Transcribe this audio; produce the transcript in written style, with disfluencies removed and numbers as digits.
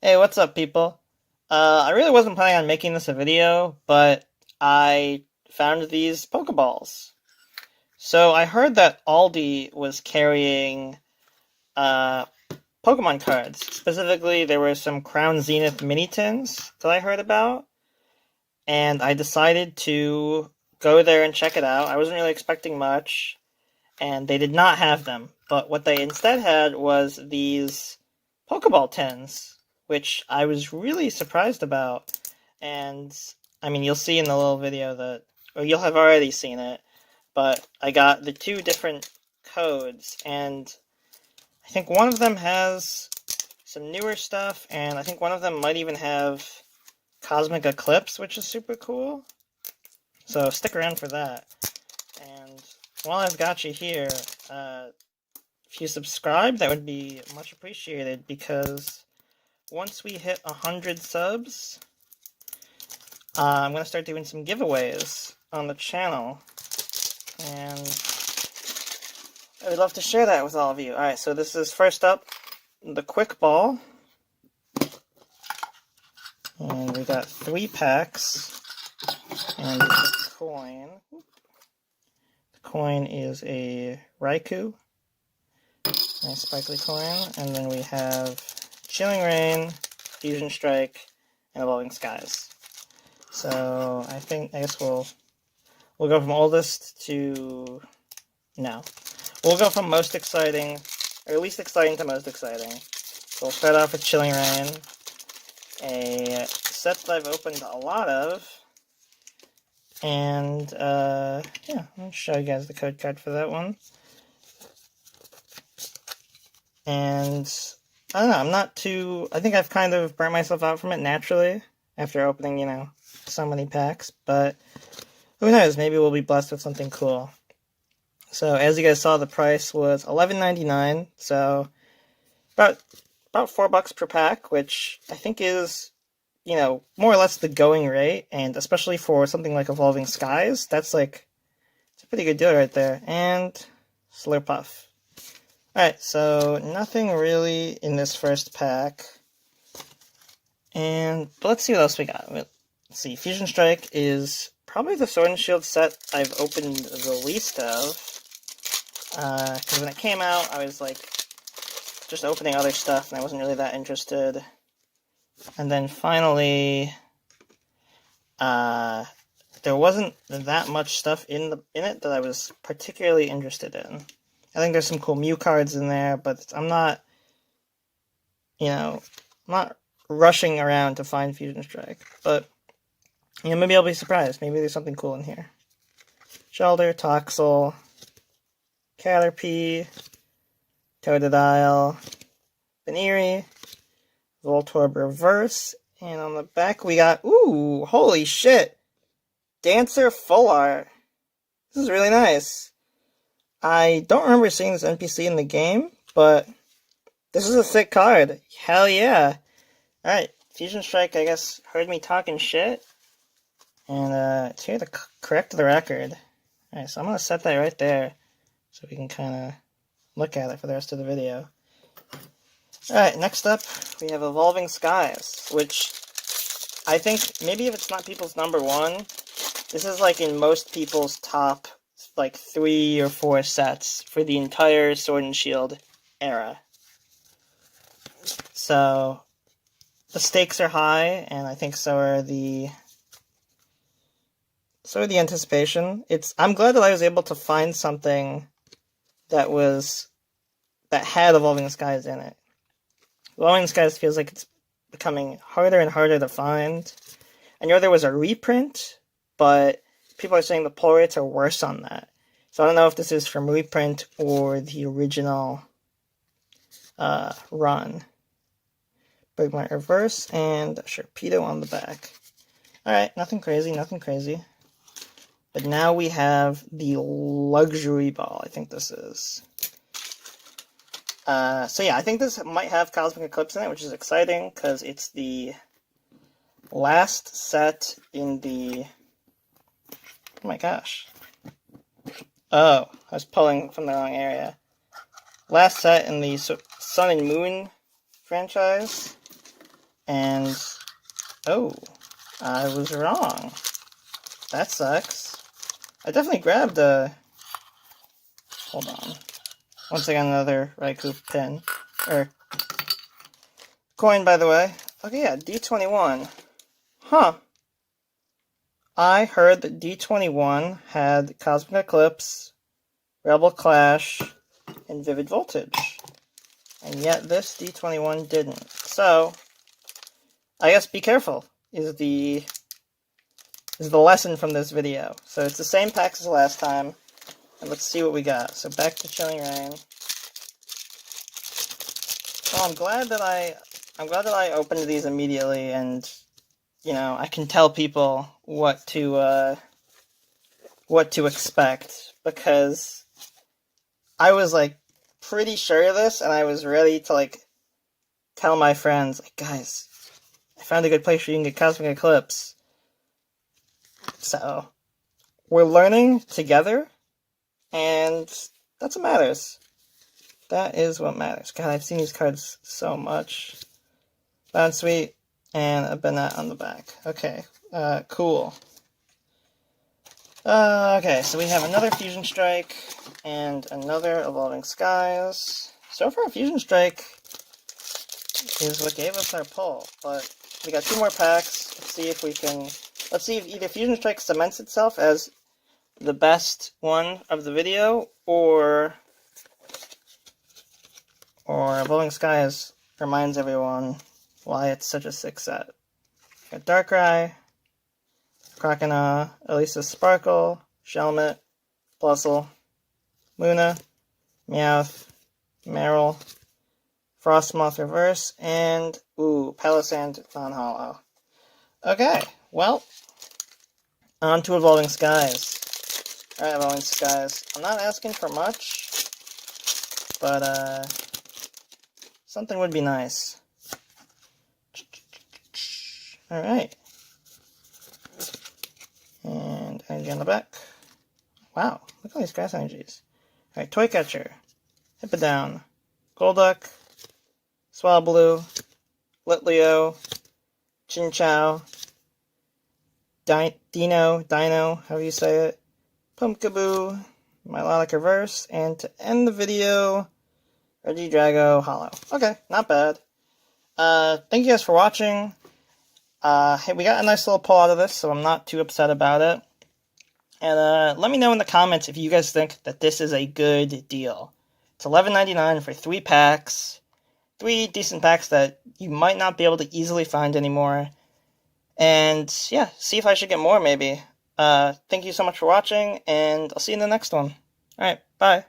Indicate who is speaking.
Speaker 1: Hey, what's up, people? I really wasn't planning on making this a video, but I found these Pokeballs. So I heard that Aldi was carrying uh, Pokemon cards. Specifically, there were some Crown Zenith mini tins that I heard about, and I decided to go there and check it out. I wasn't really expecting much, and they did not have them. But what they instead had was these Pokeball tins, which I was really surprised about. And I mean, you'll see in the little video that, or you'll have already seen it, but I got the two different codes, and I think one of them has some newer stuff, and I think one of them might even have Cosmic Eclipse, which is super cool. So stick around for that. And while I've got you here, if you subscribe, that would be much appreciated, because once we hit 100 subs, I'm going to start doing some giveaways on the channel, and I would love to share that with all of you. Alright, so this is first up, the Quick Ball, and we got 3 packs, and the coin. The coin is a Raikou, nice sparkly coin, and then we have Chilling Reign, Fusion Strike, and Evolving Skies. So I guess we'll go from oldest to no. We'll go from most exciting, or least exciting to most exciting. So we'll start off with Chilling Reign, a set that I've opened a lot of, and yeah, I'll show you guys the code card for that one. And I don't know, I'm not too. I think I've kind of burnt myself out from it naturally after opening, so many packs, but who knows, maybe we'll be blessed with something cool. So as you guys saw, the price was $11.99, so about $4 per pack, which I think is, more or less the going rate, and especially for something like Evolving Skies, it's a pretty good deal right there. And Slurpuff. Alright, so nothing really in this first pack. But let's see what else we got. Let's see, Fusion Strike is probably the Sword and Shield set I've opened the least of. Because when it came out, I was just opening other stuff, and I wasn't really that interested. And then finally, there wasn't that much stuff in it that I was particularly interested in. I think there's some cool Mew cards in there, but I'm not, not rushing around to find Fusion Strike. But, maybe I'll be surprised. Maybe there's something cool in here. Shelter, Toxel, Caterpie, Totodile, Baneri, Voltorb Reverse, and on the back we got, ooh, holy shit, Dancer Full Art. This is really nice. I don't remember seeing this NPC in the game, but this is a sick card. Hell yeah. Alright, Fusion Strike, I guess, heard me talking shit, and it's here to correct the record. Alright, so I'm going to set that right there, so we can kind of look at it for the rest of the video. Alright, next up, we have Evolving Skies, which I think, maybe if it's not people's number one, this is in most people's top 3 or 4 sets for the entire Sword and Shield era. So the stakes are high, and I think so are the anticipation. I'm glad that I was able to find something that had Evolving Skies in it. Evolving Skies feels like it's becoming harder and harder to find. I know there was a reprint, but people are saying the pull rates are worse on that. So I don't know if this is from reprint or the original run. Bergmite Reverse and Sharpedo on the back. Alright, nothing crazy, nothing crazy. But now we have the Luxury Ball, I think this is. So yeah, I think this might have Cosmic Eclipse in it, which is exciting, because it's the last set in the... Oh my gosh. Oh, I was pulling from the wrong area. Last set in the Sun and Moon franchise. And, oh, I was wrong. That sucks. I definitely grabbed a... Hold on. Once again, another Raikou pin. Or, coin, by the way. Okay, yeah, D21. Huh. I heard that D21 had Cosmic Eclipse, Rebel Clash, and Vivid Voltage. And yet this D21 didn't. So, I guess be careful is the lesson from this video. So it's the same packs as last time. And let's see what we got. So back to Chilling Reign. Well, I'm glad that I opened these immediately, and you know, I can tell people what to expect, because I was like pretty sure of this, and I was ready to like tell my friends, like, guys, I found a good place where you can get Cosmic Eclipse. So we're learning together, and that's what matters. That is what matters. God, I've seen these cards so much. Bound Sweet, and a Banette on the back. Okay, cool. Okay, so we have another Fusion Strike, and another Evolving Skies. So far, Fusion Strike is what gave us our pull, but we got 2 more packs. Let's see if either Fusion Strike cements itself as the best one of the video, or Evolving Skies reminds everyone why it's such a sick set. Got Darkrai, Croconaw, Elisa Sparkle, Shelmet, Blustle, Luna, Meowth, Marill, Frostmoth Reverse, and, Palisand non-holo. Okay, well, on to Evolving Skies. Alright, Evolving Skies. I'm not asking for much, but, something would be nice. Alright. And energy on the back. Wow, look at all these grass energies. Alright, Toy Catcher, Hippowdon, Golduck, Swablu, Litleo, Chinchou, Dino, however you say it, Pumpkaboo, Milotic Reverse, and to end the video, Regidrago Holo. Okay, not bad. Thank you guys for watching. Hey, we got a nice little pull out of this, so I'm not too upset about it. And let me know in the comments if you guys think that this is a good deal. It's $11.99 for 3 packs. 3 decent packs that you might not be able to easily find anymore. And yeah, see if I should get more maybe. Thank you so much for watching, and I'll see you in the next one. Alright, bye.